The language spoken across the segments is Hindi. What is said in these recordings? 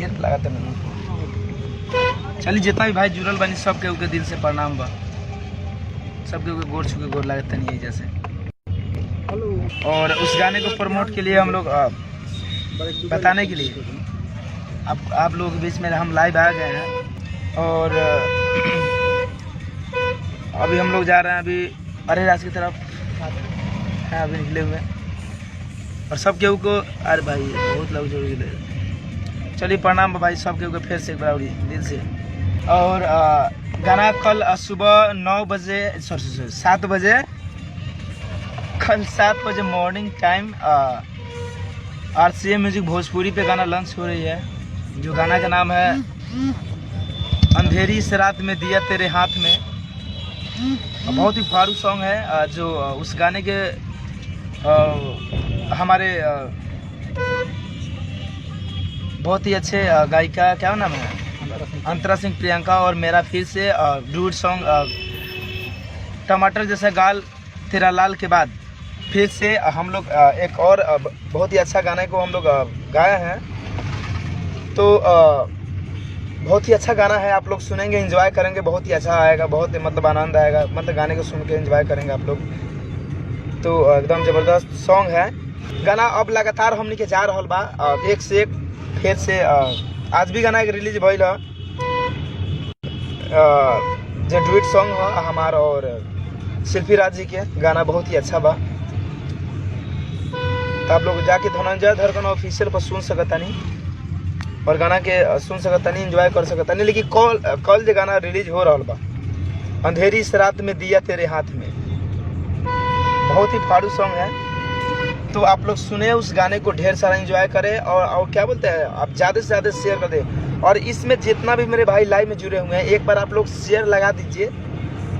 ढेर लागत है। चलिए जितना भी भाई जुड़ल बनी सबके उके दिल से प्रणाम बा, सबके उके गोर छू के गोर लागत नहीं जैसे। और उस गाने को प्रमोट के लिए हम लोग बताने के लिए आप लोगों के बीच में हम लाइव आ गए हैं। और अभी हम लोग जा रहे हैं अभी अरे राज की तरफ है, अभी निकले हुए और सब केहू को अरे भाई बहुत लोग जोड़ गए। चलिए प्रणाम भाई सब केहू को फिर से एक बार दिल से। और गाना कल सुबह 9 बजे सॉरी 7 बजे, कल 7 बजे morning time RCA music Bhojpuri पे गाना लॉन्च हो रही है। जो गाना का नाम है अंधेरी से रात में दिया तेरे हाथ में। बहुत ही फाड़ू सॉन्ग है। जो उस गाने के हमारे बहुत ही अच्छे गायिका क्या नाम है अंतरा सिंह प्रियंका और मेरा फिर से डूड सॉन्ग टमाटर जैसा गाल तेरा लाल के बाद फिर से हम लोग एक और बहुत ही अच्छा गाने को हम लोग गाए हैं। तो बहुत ही अच्छा गाना है, आप लोग सुनेंगे एंजॉय करेंगे, बहुत ही अच्छा आएगा, बहुत मतलब आनंद आएगा, मतलब गाने को सुन के एंजॉय करेंगे आप लोग। तो एकदम ज़बरदस्त सॉन्ग है गाना। अब लगातार हमने के जा रहल बा एक से एक फिर से आज भी गाना एक रिलीज भइल है जो डुएट सॉन्ग है हमारा और शिल्पी राज जी के। गाना बहुत ही अच्छा बा, तो आप लोग जाके धनंजय धड़कन ऑफिशियल पर सुन सकता नहीं और गाना के सुन सकता नहीं, एंजॉय कर सकता नहीं। लेकिन कल जो गाना रिलीज हो रहा बा अंधेरी से रात में दिया तेरे हाथ में, बहुत ही फाड़ू सॉन्ग है। तो आप लोग सुने उस गाने को, ढेर सारा एंजॉय करें और क्या बोलते हैं आप ज़्यादा से ज़्यादा शेयर कर दें। और इसमें जितना भी मेरे भाई लाइव में जुड़े हुए हैं एक बार आप लोग शेयर लगा दीजिए।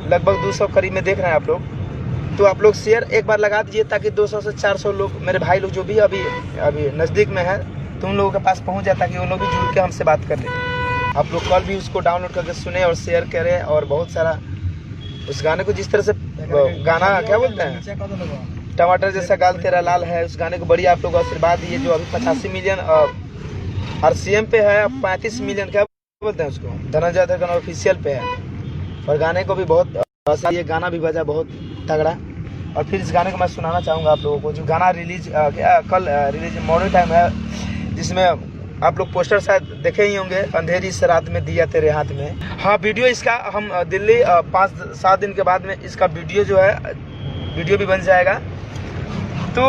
लगभग 200 करीब में देख रहे हैं आप लोग, तो आप लोग शेयर एक बार लगा दीजिए ताकि 200 से 400 लोग मेरे भाई लोग जो भी अभी नज़दीक में है तो उन लोगों के पास पहुंच जाए ताकि उन लोग भी जुड़ के हमसे बात कर लें। आप लोग कल भी उसको डाउनलोड करके सुने और शेयर करें। और बहुत सारा उस गाने को जिस तरह से गाना क्या बोलते हैं टमाटर जैसा गाल तेरा लाल है, उस गाने को बड़ी आप लोग आशीर्वाद दिए। जो अभी 85 मिलियन RCM पे है, 35 मिलियन क्या बोलते हैं उसको धनंजय धड़कन ऑफिशियल पे है। और गाने को भी बहुत ये गाना भी बजा बहुत तगड़ा। और फिर इस गाने को मैं सुनाना चाहूँगा आप लोगों को। जो गाना रिलीज कल रिलीज मॉर्निंग टाइम है, जिसमें आप लोग पोस्टर शायद देखे ही होंगे अंधेरी से रात में दिया तेरे हाथ में। हाँ वीडियो इसका हम दिल्ली 5-7 दिन के बाद में इसका वीडियो जो है वीडियो भी बन जाएगा। तो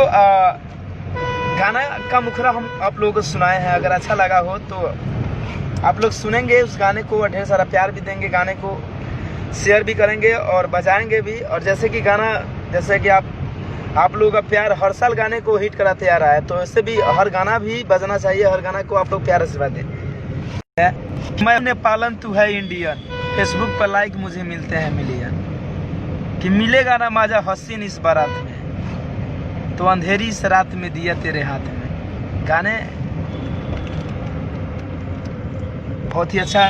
गाना का मुखरा हम आप लोगों को सुनाए हैं, अगर अच्छा लगा हो तो आप लोग सुनेंगे उस गाने को, ढेर सारा प्यार भी देंगे, गाने को शेयर भी करेंगे और बजाएंगे भी। और जैसे कि गाना जैसे कि आप लोगों का प्यार हर साल गाने को हिट कराते आ रहा है, तो ऐसे भी हर गाना भी बजना चाहिए, हर गाना को आप लोग प्यार आशीर्वाद दें। मैंने पालन तू है इंडियन, फेसबुक पर लाइक मुझे मिलते हैं मिलियन, कि मिलेगा ना मजा हसीन इस बारात में, तो अंधेरी से रात में दिया तेरे हाथ में। गाने बहुत ही अच्छा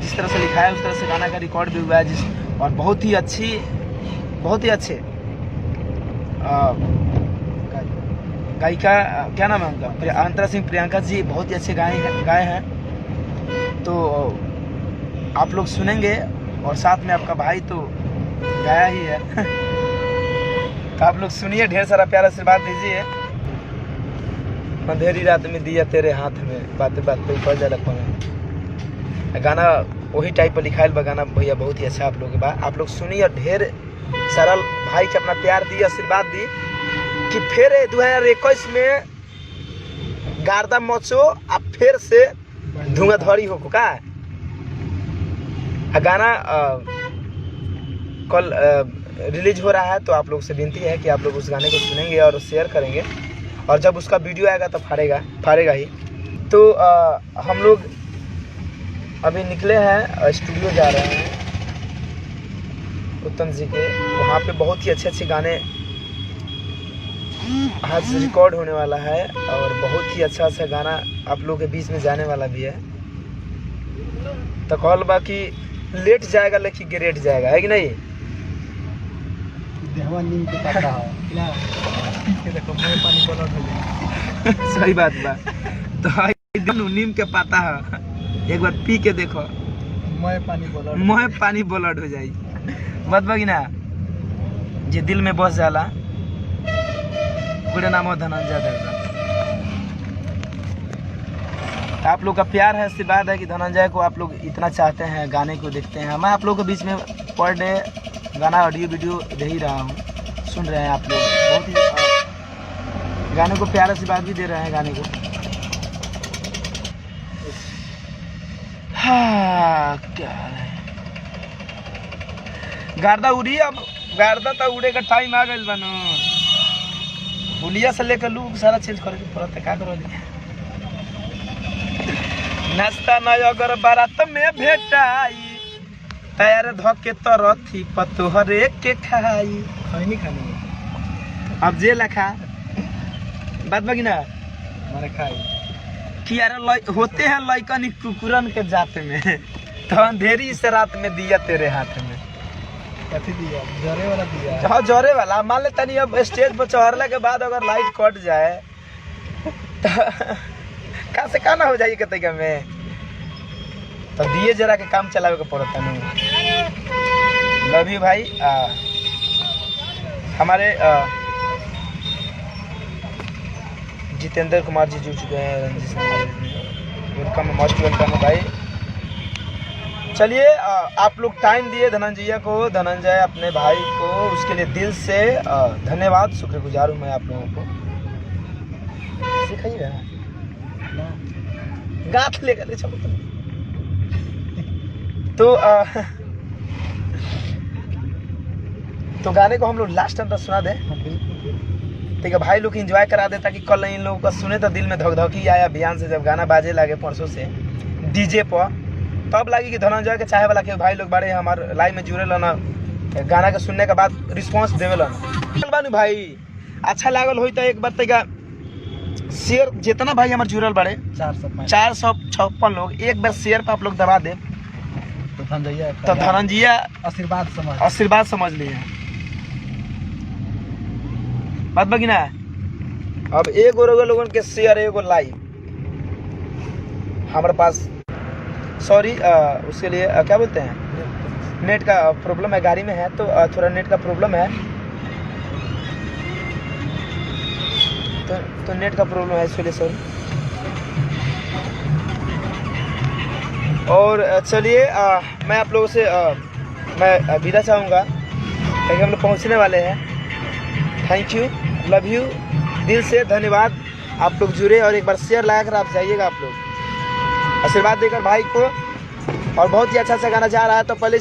जिस तरह से लिखा है उस तरह से गाना का रिकॉर्ड भी हुआ है और बहुत ही अच्छे गायिका क्या नाम है उनका अंतरा सिंह प्रियंका जी बहुत ही अच्छे गाए हैं। तो आप लोग सुनेंगे और साथ में आपका भाई तो गाया ही है तो आप लोग सुनिए, ढेर सारा प्यारा आशीर्वाद दीजिए। अंधेरी रात में दिया तेरे हाथ में, बातें बात पे पड़ जाए गाना वही टाइप पर लिखाइल बा गाना भैया, बहुत ही अच्छा आप लोग के बाद आप लोग सुनिए। ढेर सारा भाई के अपना प्यार दी, आशीर्वाद दी कि फिर 2021 में गार्दा मचो अब फिर से धुआंधारी हो का गाना कल रिलीज हो रहा है। तो आप लोग से विनती है कि आप लोग उस गाने को सुनेंगे और शेयर करेंगे और जब उसका वीडियो आएगा तो फाड़ेगा ही। तो हम लोग अभी निकले हैं, स्टूडियो जा रहे हैं उत्तम जी के, वहाँ पे बहुत ही अच्छे गाने आज रिकॉर्ड होने वाला है और बहुत ही अच्छा गाना आप लोगों के बीच में जाने वाला भी है। तो कॉल बाकी लेट जाएगा लेकिन ग्रेट जाएगा, है कि नहीं? सही बात बा। तो दिल नीम के पाता है, एक बार पी के देखो, मोह पानी ब्लड हो जाई। मत बगी ना जे दिल में बस जाला, पूरे नाम हो धनंजय धरकन। आप लोग का प्यार है, आशीर्वाद है कि धनंजय को आप लोग इतना चाहते हैं, गाने को देखते हैं। मैं आप लोग के बीच में पर डे गाना ऑडियो वीडियो दे ही रहा हूँ, सुन रहे हैं आप लोग, बहुत ही गाने को प्यार आशीर्वाद भी दे रहे हैं गाने को। हाँ क्या है, गार्दा उड़ी, अब गार्दा तो उड़े का टाइम आ गई बनो, हुलिया से लेकर लूक सारा चेंज करके पड़ता, क्या करो। नाश्ता न अगर बारात में भेटाई, तैयार धके तरथी पतोहरे के खाई, खैनी खानी अब जे लखा बात बगी ना मारे खाई कि यार होते हैं लइकन कुकुरन के जात में, तो अंधेरी से रात में दिया तेरे हाथ में। कथी दिया? जरे वाला दिया। हाँ जरे वाला। मान लेता नहीं, अब स्टेज पर चढ़ने के बाद अगर लाइट कट जाए तो कहाँ से कहना हो जाइए कहते में, तो दिए जरा के काम चलावे के पड़ता नहीं। लव यू भाई। हमारे जितेंद्र कुमार जी जुड़ चुके हैं, रंजित वेलकम, मोस्ट वेलकम भाई। चलिए आप लोग टाइम दिए धनंजय को, धनंजय अपने भाई को, उसके लिए दिल से धन्यवाद, शुक्रगुजार हूँ मैं आप लोगों को। सिखाइएगा गाथ लेकर चलो तो गाने को हम लोग लास्ट टाइम तक सुना दें, ठीक है भाई लोग एंजॉय करा दे, ताकि कल इन लोगों का सुने तो दिल में धक-धकी आया। अभियान से जब गाना बाजे लगे परसों से डीजे पर, तब लगी कि धनंजय के चाहे वाला के भाई लोग बड़े हमारे लाइव में जुड़े ना, गाना के सुनने के बाद रिस्पांस देवे बानू भाई। अच्छा लागल हो तो एक बार तक शेयर, जितना भाई हमारे जुड़ल बड़े 456 लोग, एक बार शेयर पर आप लोग दबा दे तो धनंजय आशीर्वाद समझ लिए बात बगी ना। अब एक और लोगों के शेयर, एगो लाइव हमारे पास, सॉरी उसके लिए क्या बोलते हैं, नेट का प्रॉब्लम है, गाड़ी में है तो थोड़ा नेट का प्रॉब्लम है, तो नेट का प्रॉब्लम है इसके लिए सॉरी। और चलिए मैं आप लोगों से मैं विदा चाहूँगा, क्योंकि हम लोग पहुँचने वाले हैं। थैंक यू, लव यू, दिल से धन्यवाद। आप लोग जुड़े और एक बार शेयर लगा कर आप जाइएगा, आप लोग आशीर्वाद देकर भाई को। और बहुत ही अच्छा गाना जा रहा है, तो पहले